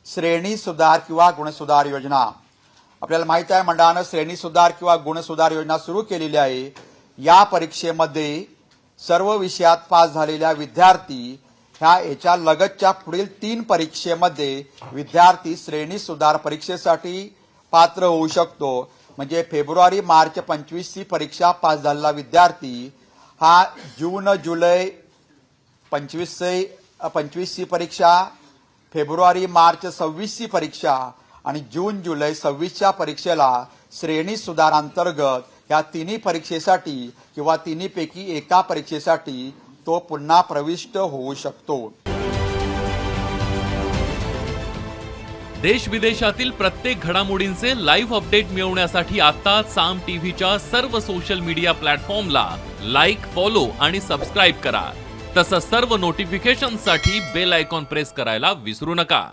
श्रेणी सुधार किंवा गुणसुधार योजना। आपल्याला माहित आहे मंडळानं श्रेणी सुधार किंवा गुणसुधार योजना सुरू केलेली आहे। या परीक्षेमध्ये सर्व विषयात पास झालेल्या विद्यार्थी याच्या लगतच्या पुढील 3 परीक्षेमध्ये विद्यार्थी श्रेणी सुधार परीक्षेसाठी पात्र होऊ शकतो। म्हणजे फेब्रुवारी मार्च 25 ची परीक्षा पास झालेला विद्यार्थी हा जून जुलै 25 ची परीक्षा, फेब्रुवारी मार्च 26 ची परीक्षा आणि जून जुलै 26 च्या परीक्षेला श्रेणी सुधार अंतर्गत या तिन्ही परीक्षेसाठी किंवा तिन्हीपैकी एका परीक्षेसाठी तो पुन्हा प्रविष्ट होऊ शकतो। देश विदेशातील प्रत्येक घडामोडींचे लाईव्ह अपडेट मिळवण्यासाठी आता साम टीव्हीच्या सर्व सोशल मीडिया प्लॅटफॉर्मला लाईक, फॉलो आणि सबस्क्राईब करा। तसंच सर्व नोटिफिकेशनसाठी बेल आयकॉन प्रेस करायला विसरू नका।